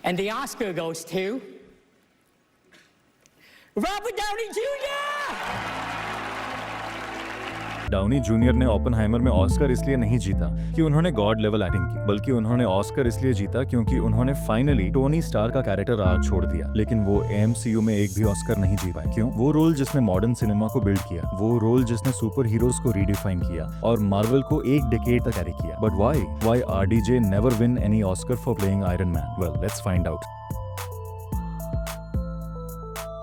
And the Oscar goes to Robert Downey Jr. Downey Junior ने Oppenheimer में Oscar इसलिए नहीं जीता कि उन्होंने गॉड लेवल एक्टिंग की, बल्कि उन्होंने ऑस्कर इसलिए जीता क्योंकि उन्होंने फाइनली टोनी स्टार का कैरेक्टर आर्क छोड़ दिया। लेकिन वो एमसीयू में एक भी ऑस्कर नहीं जीत पाए। क्यों? वो रोल जिसने मॉडर्न सिनेमा को बिल्ड किया, वो रोल जिसने सुपर हीरोज को रीडिफाइन किया और मार्वल को एक डिकेड तक कैरी किया। But why RDJ never win any Oscar for playing iron man? Well, let's find out.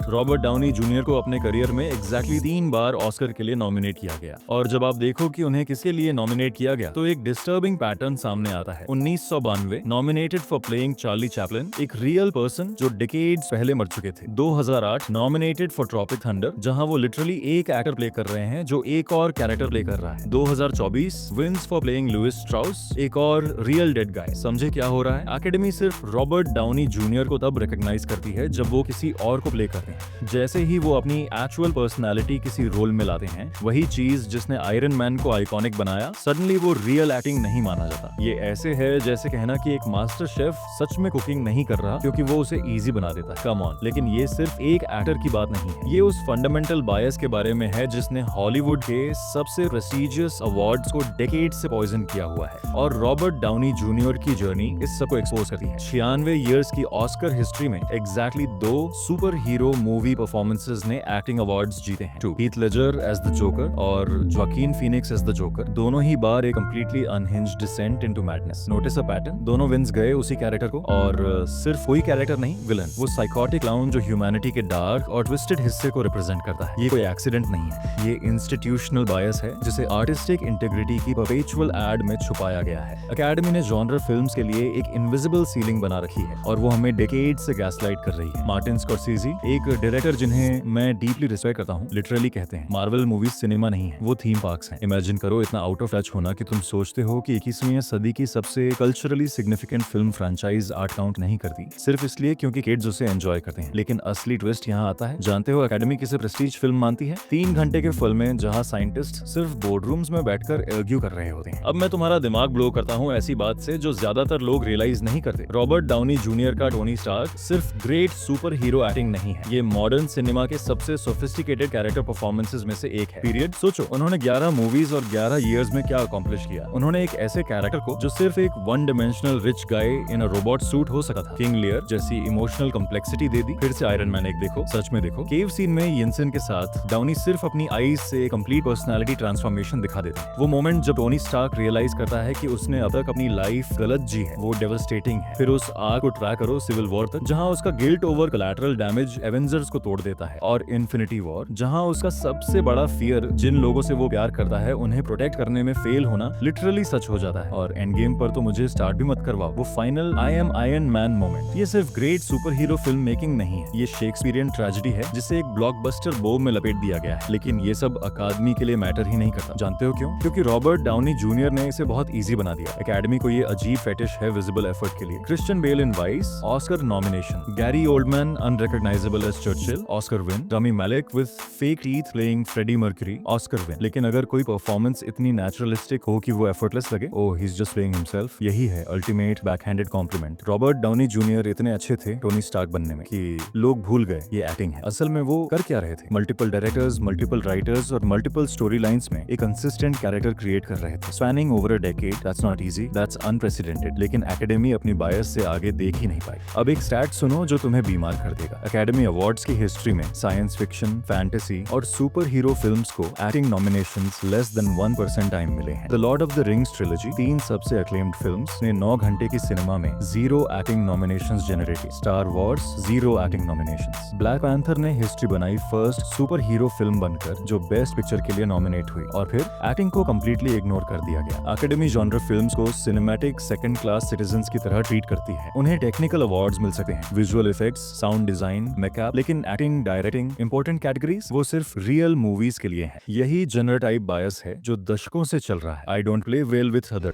Robert Downey junior को अपने करियर में एग्जैक्टली 3 बार ऑस्कर के लिए नॉमिनेट किया गया, और जब आप देखो कि उन्हें किसके लिए नॉमिनेट किया गया तो एक डिस्टर्बिंग पैटर्न सामने आता है। 1992 nominated for playing Charlie Chaplin, एक रियल पर्सन जो डिकेड्स पहले मर चुके थे। 2008 नॉमिनेटेड फॉर ट्रॉपिक थंडर, जहां वो लिटरली एक एक्टर प्ले कर रहे हैं जो एक और कैरेक्टर प्ले कर रहा है। 2024 wins for playing Lewis Strauss, एक और रियल डेड गाय। समझे क्या हो रहा है? एकेडमी सिर्फ रॉबर्ट डाउनी जूनियर को तब रिकॉग्नाइज करती है जब वो किसी और को प्ले कर रहे हैं। जैसे ही वो अपनी एक्चुअल पर्सनालिटी किसी रोल में लाते हैं, वही चीज जिसने आयरन मैन को आइकॉनिक बनाया, सडनली वो रियल एक्टिंग नहीं माना जाता। ये ऐसे है जैसे कहना कि एक मास्टर शेफ सच में कुकिंग नहीं कर रहा क्योंकि वो उसे इजी बना देता है। Come on. लेकिन ये सिर्फ एक एक्टर की बात नहीं है, ये उस फंडामेंटल बायस के बारे में है जिसने हॉलीवुड के सबसे प्रेस्टिजियस अवार्ड्स को डेकेड से पॉइजन किया हुआ है। और रॉबर्ट डाउनी जूनियर की जर्नी इस सबको एक्सपोज करती है। 96 इयर्स की ऑस्कर हिस्ट्री में exactly 2 super hero movie performances ने एक्टिंग अवार्ड्स जीते हैं। Heath Ledger as the Joker और Joaquin Phoenix as the Joker, दोनों ही बार एक completely unhinged descent into madness. Notice a pattern? दोनों विंस गए उसी कैरेक्टर को, और सिर्फ कोई कैरेक्टर नहीं, विलन। वो साइकोटिक क्लाउन जो ह्यूमैनिटी के डार्क और ट्विस्टेड हिस्से को रिप्रेजेंट करता है। ये कोई एक्सीडेंट नहीं है, ये इंस्टीट्यूशनल बायस है जिसे आर्टिस्टिक इंटीग्रिटी की परपेचुअल एड में छुपाया गया है। एकेडमी ने जॉनर फिल्म्स के लिए एक इनविजिबल सीलिंग बना रखी है और वो हमें डेकेड से गैसलाइट कर रही है। मार्टिन स्कॉर्सेज़ी, एक डायरेक्टर जिन्हें मैं डीपली रिस्पेक्ट करता हूँ, लिटरली कहते हैं मार्वल मूवीज सिनेमा नहीं है, वो थीम पार्क्स हैं। इमेजिन करो इतना आउट ऑफ टच होना कि तुम सोचते हो कि 21वीं सदी की सबसे culturally significant film franchise art count नहीं करती, सिर्फ इसलिए क्योंकि किड्स उसे एंजॉय करते हैं। लेकिन असली ट्विस्ट यहाँ आता है। जानते हो एकेडमी किसे प्रेस्टीज फिल्म मानती है? 3 घंटे के फिल्में जहाँ साइंटिस्ट सिर्फ बोर्डरूम्स में बैठकर आर्ग्यू कर रहे होते हैं। अब मैं तुम्हारा दिमाग ब्लो करता हूँ ऐसी बात से जो ज्यादातर लोग रियलाइज नहीं करते। रॉबर्ट डाउनी जूनियर का टोनी स्टार्क सिर्फ ग्रेट सुपर हीरो एक्टिंग नहीं है, ये मॉडर्न सिनेमा के सबसे सोफिस्टिकेटेड कैरेक्टर परफॉर्मेंसेस में से एक है। पीरियड। सोचो उन्होंने 11 मूवीज और 11 इयर्स में क्या अकॉम्प्लिश किया। उन्होंने एक ऐसे कैरेक्टर को जो सिर्फ एक one dimensional rich guy in a robot suit हो सका था, किंग लियर जैसी इमोशनल कॉम्प्लेक्सिटी दे दी। फिर से आयरन मैन एक देखो, सच में देखो। केव सीन में येंसेन के साथ डाउनी सिर्फ अपनी आईज से कंप्लीट पर्सनालिटी ट्रांसफॉर्मेशन दिखा देते हैं। वो मोमेंट जब टोनी स्टार्क रियलाइज करता है कि उसने अब तक अपनी लाइफ गलत जी है, वो डेवास्टेटिंग है। फिर उस आर्क को ट्रैक करो सिविल वॉर तक, जहां उसका guilt over collateral damage Avengers को तोड़ देता है, और इन्फिनिटी वॉर जहां उसका सबसे बड़ा फियर जिन लोगों से वो प्यार करता है उन्हें प्रोटेक्ट करने में फेल होना लिटरली सच हो जाता है। और एंड गेम पर तो मुझे स्टार्ट भी मत करवाओ। वो final I am Iron man moment, ये सिर्फ great super hero film making नहीं है, ये शेक्सपियरियन ट्रेजेडी है जिसे एक ब्लॉकबस्टर बो में लपेट दिया गया है। लेकिन ये सब अकादमी के लिए मैटर ही नहीं करता। जानते हो क्यों? क्योंकि रॉबर्ट डाउनी जूनियर ने इसे बहुत इजी बना दिया। एकेडमी को ये अजीब फेटिश है विजिबल एफर्ट के लिए। Christian Bale in Vice, Oscar nomination. Gary Oldman unrecognisable as Churchill, Oscar win. Rami Malek with fake teeth playing Freddie Mercury, Oscar win. लेकिन अगर कोई परफॉर्मेंस इतनी नेचुरलिस्टिक हो कि वो एफर्टलेस लगे, oh he is just playing himself, यही है ultimate backhanded compliment. Robert Downey Junior इतने अच्छे थे टोनी स्टार्क बनने में कि लोग भूल गए ये एक्टिंग है। असल में वो कर क्या रहे थे? मल्टीपल डायरेक्टर्स, मल्टीपल राइटर्स और मल्टीपल स्टोरी लाइंस में एक कंसिस्टेंट कैरेक्टर क्रिएट कर रहे थे, spanning over a decade. That's not easy, that's unprecedented. लेकिन एकेडमी अपनी बायस से आगे देख ही नहीं पाई। अब एक स्टैट सुनो जो तुम्हें बीमार कर देगा। एकेडमी अवार्ड्स की हिस्ट्री में साइंस फिक्शन, फैंटेसी और सुपर हीरो फिल्म्स को acting nominations less than 1% time मिले हैं। The Lord of the rings trilogy, 3 सबसे अक्लेम्ड फिल्म्स ने 9 घंटे की सिनेमा में 0 एक्टिंग नॉमिनेशंस जनरेट की। Star Wars 0 acting nominations. Black panther ने हिस्ट्री बनाई फर्स्ट सुपर हीरो फिल्म बनकर जो बेस्ट पिक्चर के लिए नॉमिनेट हुई, और फिर एक्टिंग को कंप्लीटली इग्नोर कर दिया गया। एकेडमी जॉनर फिल्म्स को सिनेमैटिक सेकंड क्लास सिटीजंस की तरह ट्रीट करती है। उन्हें टेक्निकल अवार्ड्स मिल सकते हैं, visual effects, sound design, makeup, लेकिन एक्टिंग, डायरेक्टिंग, इंपॉर्टेंट कैटेगरीज वो सिर्फ रियल मूवीज के लिए है। यही जनर टाइप बायस है जो दशकों से चल रहा है। I don't play well with other.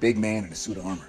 Big man in a suit of armor.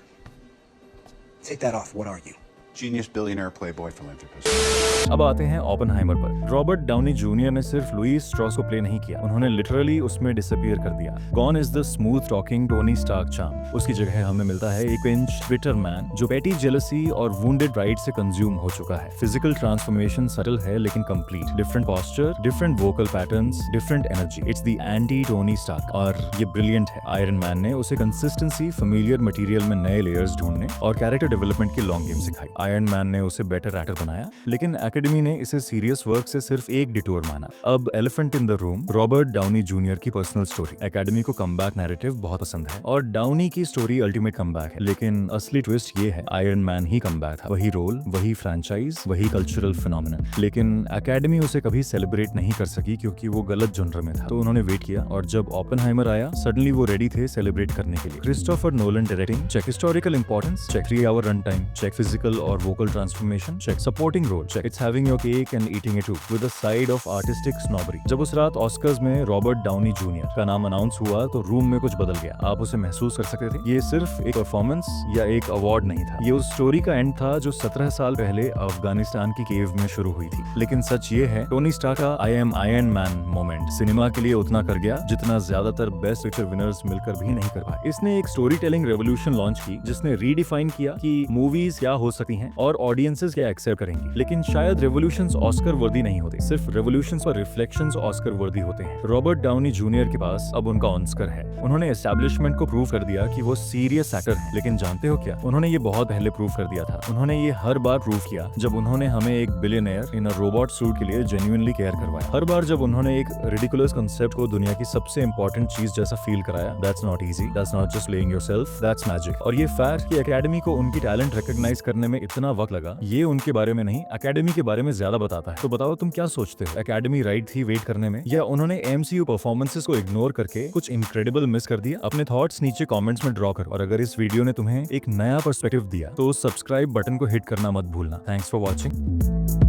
Take that off. What are you? Genius, billionaire, playboy, philanthropist. अब आते हैं ओपेनहाइमर पर। रॉबर्ट डाउनी जूनियर ने सिर्फ लुईस स्ट्रॉस को प्ले नहीं किया, उन्होंने लिटरली उसमें डिसअपीयर कर दिया। Gone is the smooth talking Tony Stark charm. उसकी जगह हमें मिलता है एक पिंच बिटर मैन जो पेटी जेलसी और वुंडेड प्राइड से कंज्यूम हो चुका है। फिजिकल ट्रांसफॉर्मेशन सटल है लेकिन complete. Different posture, different vocal patterns, different energy. It's the anti Tony Stark और ये ब्रिलियंट है। आयरन मैन ने उसे कंसिस्टेंसी, फेमिलियर मटेरियल में नए लेयर्स ढूंढने और कैरेक्टर डेवलपमेंट की लॉन्ग गेम सिखाई। आयरन मैन ने उसे बेटर एक्टर बनाया, लेकिन एकेडमी ने इसे सीरियस वर्क से सिर्फ एक डिटूर माना। अब elephant in the room, Robert Downey Junior की पर्सनल स्टोरी। एकेडमी को कमबैक नैरेटिव बहुत पसंद है और डाउनी की स्टोरी अल्टीमेट कमबैक है, लेकिन असली ट्विस्ट ये है आयरन मैन ही कमबैक था। वही रोल, वही फ्रेंचाइज, वही कल्चरल फिनोमिनन। लेकिन एकेडमी उसे कभी सेलिब्रेट नहीं कर सकी क्योंकि वो गलत जॉनर में था। तो उन्होंने वेट किया और जब ओपेनहाइमर आया सडनली वो रेडी थे सेलिब्रेट करने के लिए। Christopher Nolan directing, check historical importance, check 3 hour run time, check physical और vocal transformation, check supporting role, check it's having your cake and eating it too with a side of artistic snobbery. जब उस रात Oscars में Robert Downey junior का नाम announce हुआ तो room में कुछ बदल गया। आप उसे महसूस कर सकते थे। ये सिर्फ एक परफॉर्मेंस या एक अवार्ड नहीं था, ये उस स्टोरी का एंड था जो 17 साल पहले अफगानिस्तान की केव में शुरू हुई थी। लेकिन सच ये है, टोनी स्टार्क का I am Iron man moment cinema के लिए उतना कर गया जितना ज्यादातर बेस्ट पिक्चर विनर्स मिलकर भी नहीं कर पाए। इसने एक स्टोरी टेलिंग रेवोल्यूशन लॉन्च की जिसने रीडिफाइन किया कि मूवीज क्या हो सकती हैं और ऑडियंसेस क्या एक्सेप्ट करेंगी। लेकिन शायद रेवोल्यूशंस ऑस्कर वर्दी नहीं होते, सिर्फ रेवोल्यूशंस और रिफ्लेक्शंस ऑस्कर वर्दी होते हैं। रॉबर्ट डाउनी जूनियर के पास अब उनका ऑस्कर है। उन्होंने एस्टैब्लिशमेंट को प्रूव कर दिया कि वो सीरियस एक्टर है। लेकिन जानते हो क्या, उन्होंने ये बहुत पहले प्रूव कर दिया था। उन्होंने ये हर बार प्रूव किया जब उन्होंने हमें एक billionaire in a robot suit के लिए जेन्युइनली केयर करवाया। हर बार जब उन्होंने एक रिडिकुलस कांसेप्ट को दुनिया की सबसे इंपॉर्टेंट चीज जैसा फील कराया। That's not easy, that's not just playing yourself, that's magic. और ये फैक्ट कि एकेडमी को उनकी टैलेंट रिकॉग्नाइज करने में इतना वक्त लगा, ये उनके बारे में नहीं एकेडमी के बारे में ज्यादा बताता है। तो बताओ तुम क्या सोचते हो, एकेडमी राइट थी वेट करने में, या उन्होंने एमसीयू परफॉर्मेंसेस को इग्नोर करके कुछ इनक्रेडिबल मिस कर दिया? अपने थॉट्स नीचे कमेंट्स में ड्रॉ करो। और अगर इस वीडियो ने तुम्हें एक नया पर्सपेक्टिव दिया तो उस सब्सक्राइब बटन को हिट करना मत भूलना। Thanks for watching.